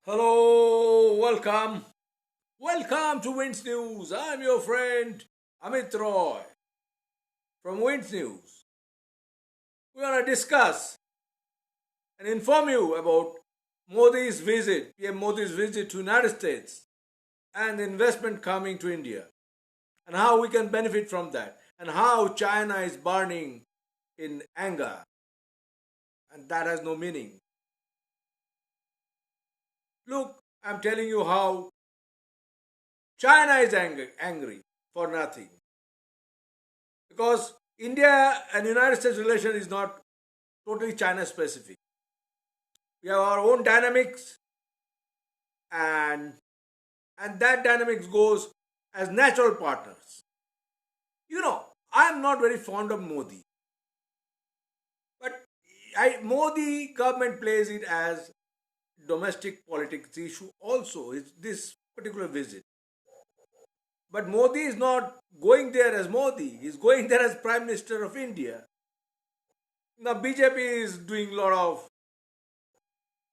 Hello, welcome. Welcome to Winds News. I'm your friend Amit Roy from Winds News. We're going to discuss and inform you about PM Modi's visit to United States and the investment coming to India and how we can benefit from that and how China is burning in anger and that has no meaning. Look, I'm telling you how China is angry for nothing. Because India and United States relation is not totally China specific. We have our own dynamics, and that dynamics goes as natural partners. I'm not very fond of Modi, but Modi government plays it as domestic politics issue. Also, is this particular visit. But Modi is not going there as Modi. He's going there as Prime Minister of India. Now BJP is doing a lot of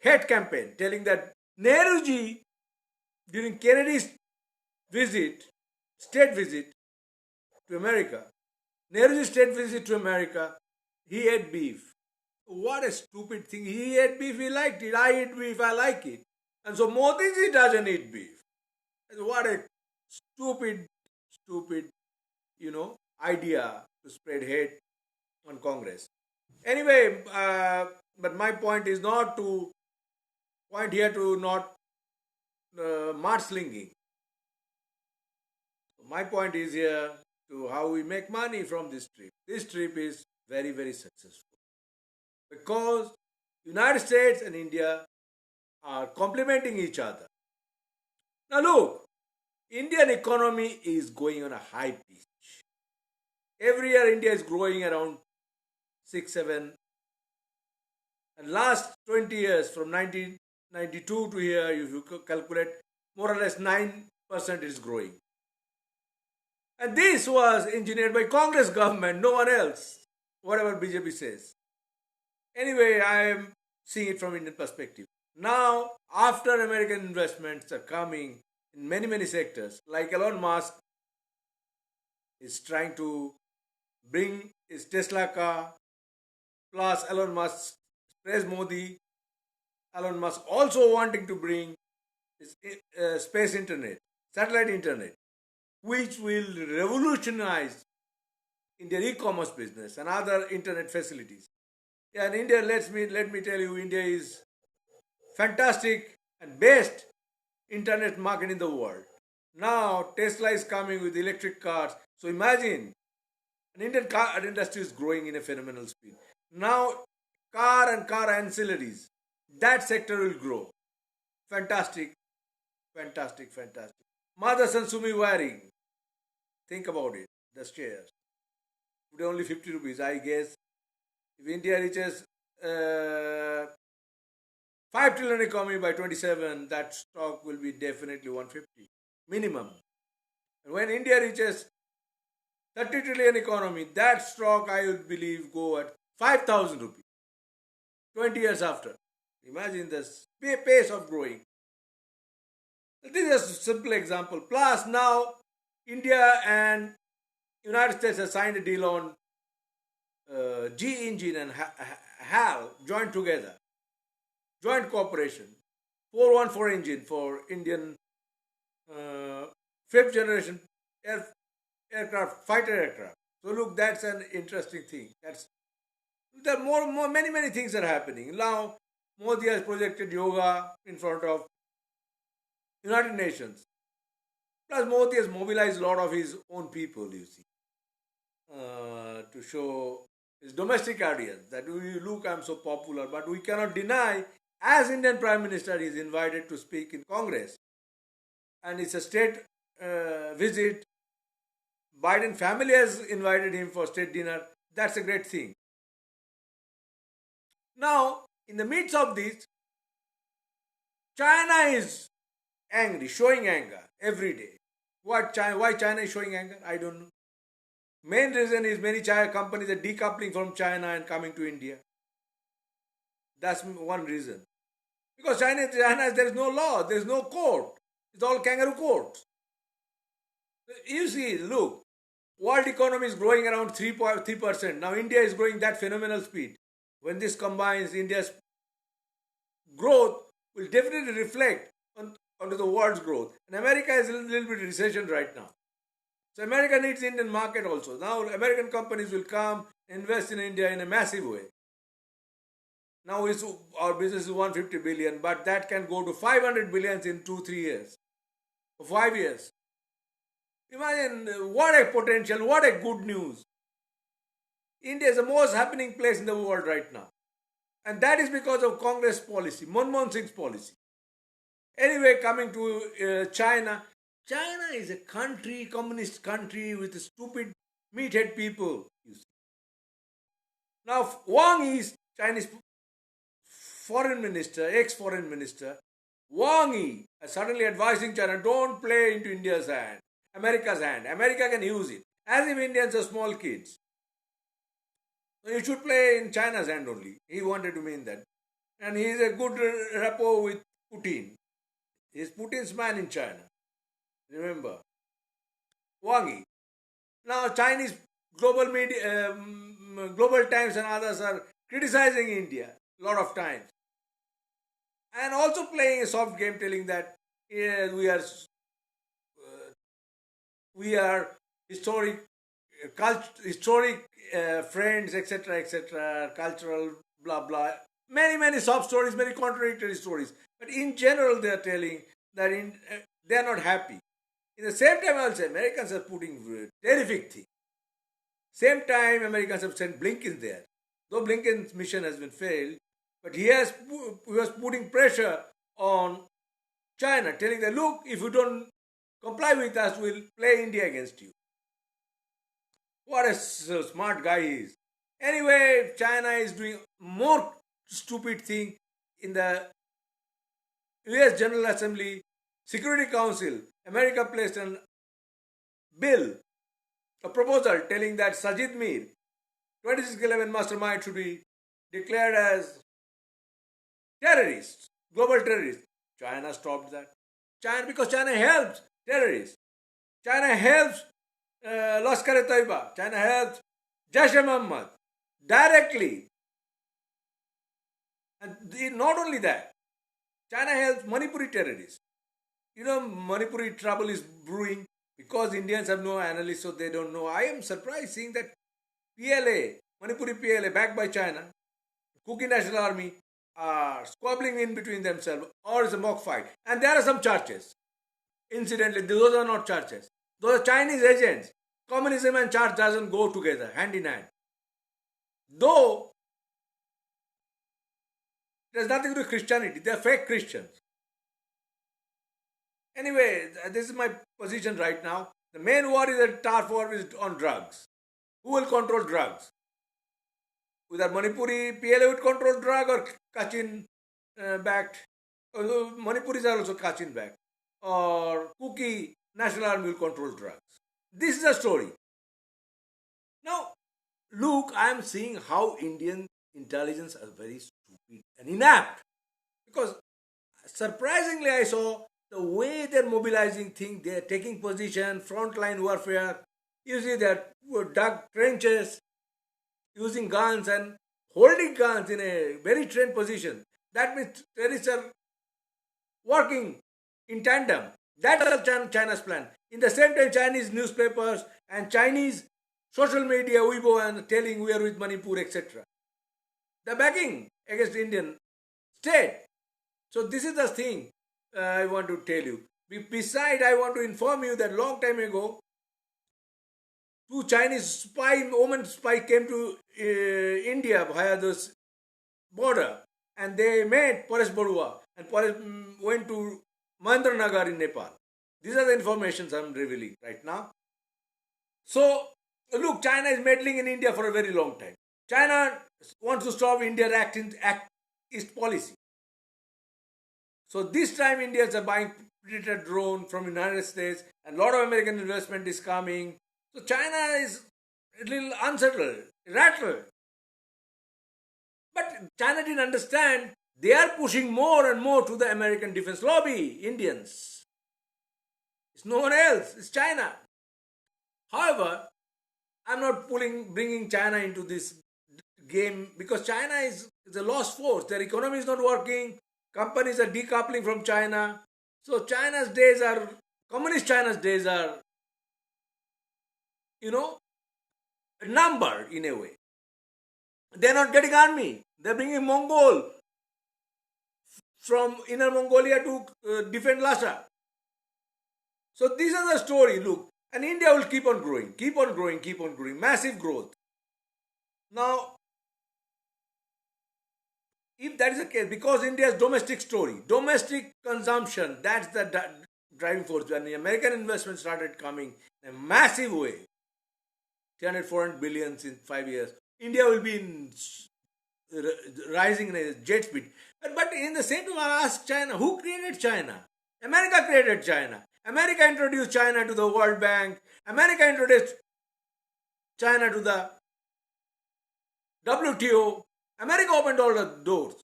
hate campaign, telling that Nehruji during Kennedy's visit, state visit to America, Nehruji's state visit to America, he ate beef. What a stupid thing. He ate beef, he liked it. I eat beef, I like it. And so Modi doesn't eat beef. What a stupid, idea to spread hate on Congress. Anyway, but my point is not to point here to not mudslinging. My point is here to how we make money from this trip. This trip is very, very successful because United States and India are complementing each other. Now look, Indian economy is going on a high pitch. Every year India is growing around 6, 7. And last 20 years from 1992 to here, if you calculate, more or less 9% is growing. And this was engineered by Congress government, no one else, whatever BJP says. Anyway, I am seeing it from Indian perspective. Now, after American investments are coming in many, many sectors, like Elon Musk is trying to bring his Tesla car, plus Elon Musk praise Modi, Elon Musk also wanting to bring space internet, satellite internet, which will revolutionize Indian e-commerce business and other internet facilities. Yeah, and India, let me tell you, India is fantastic and best internet market in the world. Now Tesla is coming with electric cars. So imagine an Indian car industry is growing in a phenomenal speed. Now car and car ancillaries, that sector will grow. Fantastic, fantastic. Motherson Sumi wiring. Think about it. The shares. Today only 50 rupees. I guess if India reaches 5 trillion economy by 27, that stock will be definitely 150 minimum. And when India reaches 30 trillion economy, that stock I would believe go at 5,000 rupees. 20 years after. Imagine this pace of growing. This is a simple example. Plus now India and United States have signed a deal on G engine and HAL joined together. Joint cooperation. 414 engine for Indian fifth generation aircraft, fighter aircraft. So look, that's an interesting thing. There are many things are happening. Now Modi has projected yoga in front of United Nations. Plus Modi has mobilized a lot of his own people, you see, to show his domestic audience that look, I'm so popular. But we cannot deny, as Indian Prime Minister, he is invited to speak in Congress. And it's a state visit. Biden family has invited him for state dinner. That's a great thing. Now, in the midst of this, China is angry, showing anger every day. Why China is showing anger? I don't know. Main reason is many China companies are decoupling from China and coming to India. That's one reason. Because China, there is no law, there is no court. It's all kangaroo courts. You see, look, world economy is growing around 3%. Now India is growing that phenomenal speed. When this combines, India's growth will definitely reflect onto the world's growth. And America is a little bit recession right now. So America needs Indian market also. Now American companies will come invest in India in a massive way. Now our business is 150 billion, but that can go to 500 billions in 2-3 years, or 5 years. Imagine what a potential, what a good news. India is the most happening place in the world right now. And that is because of Congress policy, Manmohan Singh's policy. Anyway, coming to China. China is a country, communist country with stupid meathead people. You see. Now, Wang Yi, Chinese foreign minister, ex-foreign minister, Wang Yi is suddenly advising China, don't play into India's hand, America's hand. America can use it. As if Indians are small kids. So you should play in China's hand only. He wanted to mean that. And he is a good rapport with Putin. He is Putin's man in China. Remember. Wang Yi. Now Chinese global media, global times and others are criticizing India a lot of times. And also playing a soft game telling that we are historic friends, etc., cultural, blah, blah. Many soft stories, many contradictory stories. But in general, they are telling that they are not happy. In the same time, also, Americans are putting terrific thing. Same time, Americans have sent Blinken there. Though Blinken's mission has been failed, but he was putting pressure on China, telling them, look, if you don't comply with us, we'll play India against you. What a smart guy he is. Anyway, China is doing more stupid thing in the US General Assembly, Security Council. America placed a bill, a proposal telling that Sajid Mir, 2611 mastermind, should be declared as terrorists, global terrorists. China stopped that. Because China helps terrorists. China helps Lashkar-e-Taiba. China helps Jaish-e-Mohammed directly. And not only that, China helps Manipuri terrorists. You know, Manipuri trouble is brewing because Indians have no analysts, so they don't know. I am surprised seeing that Manipuri PLA, backed by China, Kuki National Army, are squabbling in between themselves, or it's a mock fight. And there are some charges. Incidentally, those are not charges. Those are Chinese agents. Communism and charge doesn't go together, hand in hand. Though there's nothing to do with Christianity. They are fake Christians. Anyway, this is my position right now. The main war is that tough war is on drugs. Who will control drugs? Whether Manipuri PLA would control drug or Kachin backed. Manipuris are also Kachin backed. Or Kuki National Army will control drugs. This is the story. Now, look, I am seeing how Indian intelligence are very stupid and inept. Because surprisingly, I saw the way they're mobilizing things, they're taking position, frontline warfare. You see that dug trenches, using guns and holding guns in a very trained position. That means terrorists are working in tandem. That is China's plan. In the same time, Chinese newspapers and Chinese social media, Weibo, and telling we are with Manipur, etc. They're backing against Indian state. So this is the thing I want to tell you. Besides, I want to inform you that long time ago, two Chinese women spy came to India via this border, and they met Paresh Barua, and Paresh went to Mahendranagar in Nepal. These are the informations I'm revealing right now. So, look, China is meddling in India for a very long time. China wants to stop India Act East policy. So this time Indians are buying Predator drone from United States, and a lot of American investment is coming. So China is a little unsettled, rattled. But China didn't understand They are pushing more and more to the American defense lobby, Indians. It's no one else, it's China. However, I'm not bringing China into this game because China is a lost force. Their economy is not working. Companies are decoupling from China. So communist China's days are, you know, numbered in a way. They're not getting army. They're bringing Mongol from Inner Mongolia to defend Lhasa. So these are the story. Look, and India will keep on growing, keep on growing, keep on growing. Massive growth. Now, if that is the case, because India's domestic story, domestic consumption, that's the driving force. When the American investment started coming in a massive way, 300, 400 billions in 5 years, India will be rising in a jet speed. But in the same time, I ask China, who created China? America created China. America introduced China to the World Bank. America introduced China to the WTO. America opened all the doors.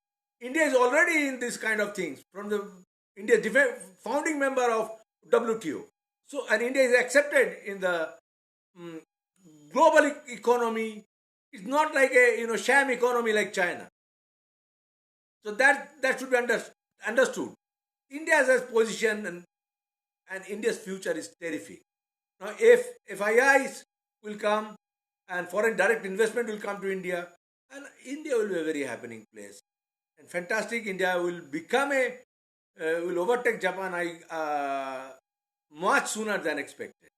India is already in this kind of things. From the India founding member of WTO. So, and India is accepted in the global economy. It's not like a sham economy like China. So that should be understood. India has a position, and India's future is terrific. Now, if FIIs will come and foreign direct investment will come to India, and India will be a very happening place. And fantastic, India will become will overtake Japan much sooner than expected.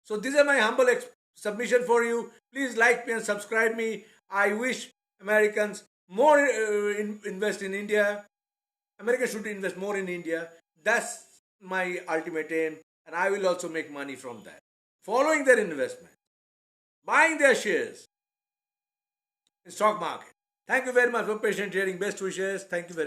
So these are my humble submission for you. Please like me and subscribe me. I wish Americans more invest in India. America should invest more in India. That's my ultimate aim, and I will also make money from that. Following their investment, buying their shares in stock market. Thank you very much for patient hearing. Best wishes. Thank you very much.